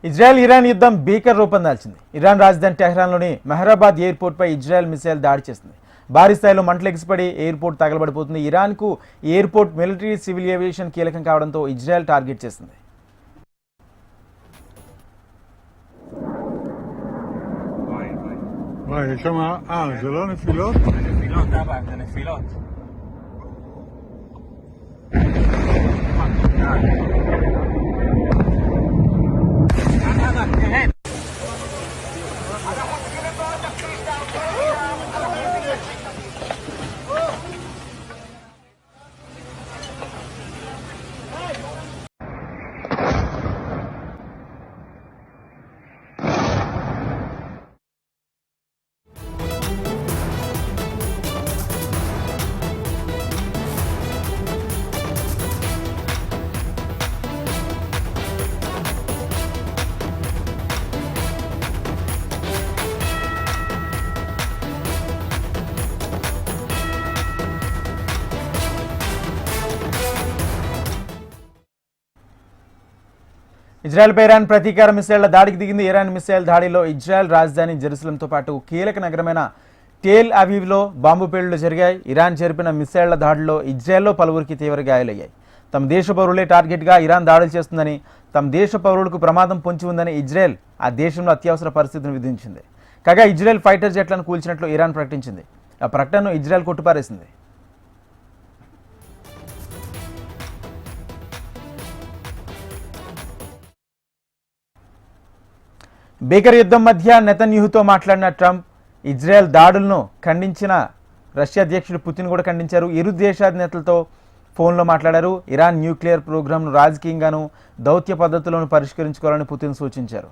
Israel Iran యుద్ధం భీకర రూపం దాల్చింది. ఇరాన్ రాజధాని టెహ్రాన్లోని మెహరాబాద్ ఎయిర్పోర్ట్పై ఇజ్రాయెల్ మిసైల్ దాడి చేసింది. భారీ స్థాయిలో మంటలు ఎగిసిపడి ఎయిర్పోర్ట్ తగలబడిపోతుంది. ఇరాన్కు ఎయిర్పోర్ట్ మిలిటరీ, సివిల్ ఏవియేషన్ కీలకం కావడంతో ఇజ్రాయెల్ టార్గెట్ చేసింది. יש שם, זה לא נפילות? זה נפילות, אבא, זה נפילות. ఇజ్రాయెల్పై ఇరాన్ ప్రతీకార మిసైళ్ల దాడికి దిగింది. ఇరాన్ మిసైల్ దాడిలో ఇజ్రాయెల్ రాజధాని జెరూసలంతో పాటు కీలక నగరమైన టెల్ అవీవ్లో బాంబు పేలుళ్లు జరిగాయి. ఇరాన్ జరిపిన మిసైళ్ల దాడిలో ఇజ్రాయెల్లో పలువురికి తీవ్ర గాయాలయ్యాయి. తమ దేశ పౌరులే టార్గెట్గా ఇరాన్ దాడులు చేస్తుందని, తమ దేశ పౌరులకు ప్రమాదం పొంచి ఉందని ఇజ్రాయెల్ ఆ దేశంలో అత్యవసర పరిస్థితిని విధించింది. కాగా ఇజ్రాయెల్ ఫైటర్ జెట్లను కూల్చినట్లు ఇరాన్ ప్రకటించింది. ఆ ప్రకటనను ఇజ్రాయెల్ కొట్టిపారేసింది. భీకర యుద్ధం మధ్య నెతన్యాహుతో మాట్లాడిన ట్రంప్ ఇజ్రాయెల్ దాడులను ఖండించిన రష్యా అధ్యక్షుడు పుతిన్ కూడా ఖండించారు. ఇరు దేశాధినేతలతో ఫోన్లో మాట్లాడారు. ఇరాన్ న్యూక్లియర్ ప్రోగ్రాంను రాజకీయంగాను, దౌత్య పద్ధతులను పరిష్కరించుకోవాలని పుతిన్ సూచించారు.